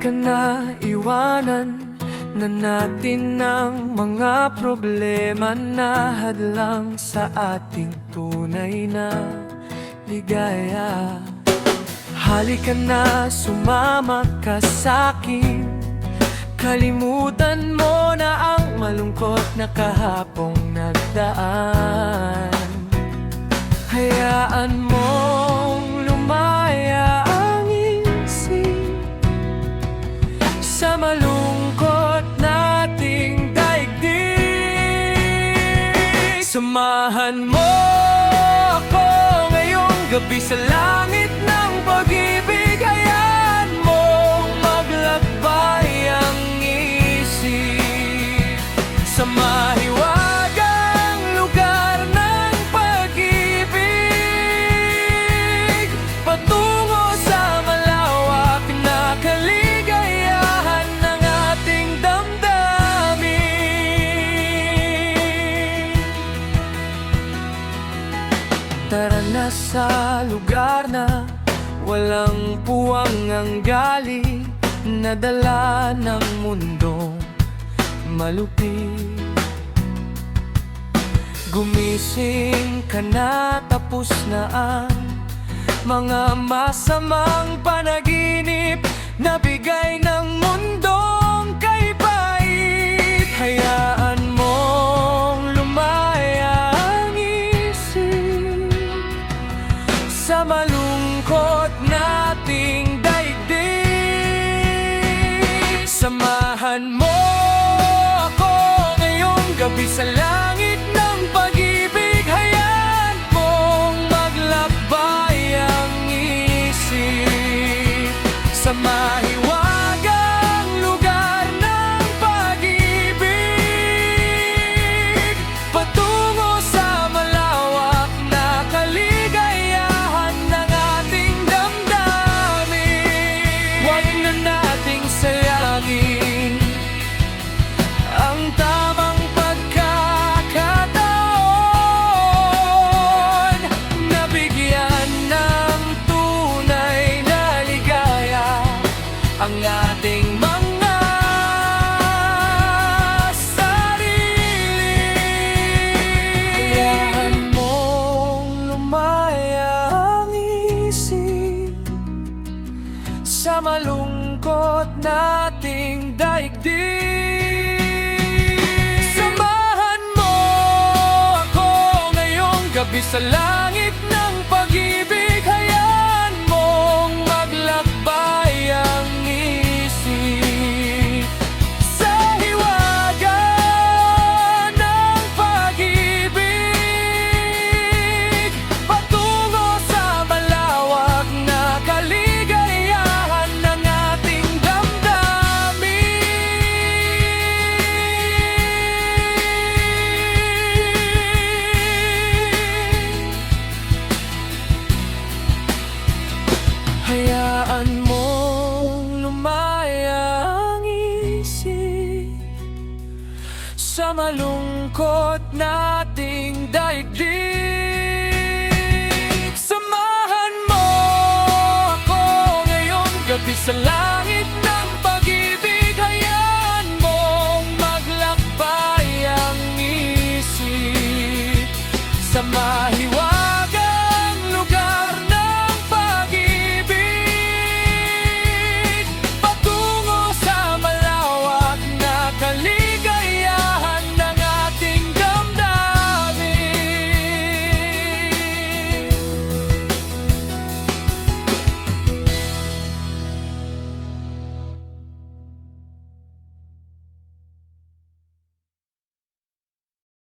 Halika na, iwanan na natin ang mga problema na hadlang sa ating tunay na ligaya. Halika na, sumama ka sa'kin. Kalimutan mo na ang malungkot na kahapong nagdaan. Hayaan mong lumaya ang isip sa malungkot nating daigdig. Samahan mo ako ngayong gabi sa langit ng pag-ibig. Hayaan mong maglakbay ang isip sa mahiwagang lugar ng pag-ibig, patungo sa malawak na kaligayahan ng ating damdamin. Tara na sa lugar na walang puwang ang gali, nadala ng mundong malupit. Gumising ka na, tapos na ang mga masamang panaginip na bigay ng mundong kay pait. Hayaan mong lumaya ang isip sa malungkot nating daigdig. Samahan mo ako ngayong gabi sa langit ng pag-ibig. Hayaan mong maglakbay ang isip sa mahiwagang lugar ng pag-ibig, patungo sa malawak na kaligayahan ng ating damdamin. Huwag na nating sayangin ang tamang pagkakataon na bigyan ng tunay na ligaya ang ating mga sarili. Hayaan mong lumaya ang isip sa malungkot nating daigdig. Samahan mo ako ngayong gabi sa langit ng pag-ibig. Hayaan mong maglakbay ang isip sa hiwaga ng pag-ibig, patungo sa malawak na kaligayahan ng ating damdamin. Hayaan mong lumaya ang isip sa malungkot nating daigdig. Samahan mo ako ngayong gabi sa langit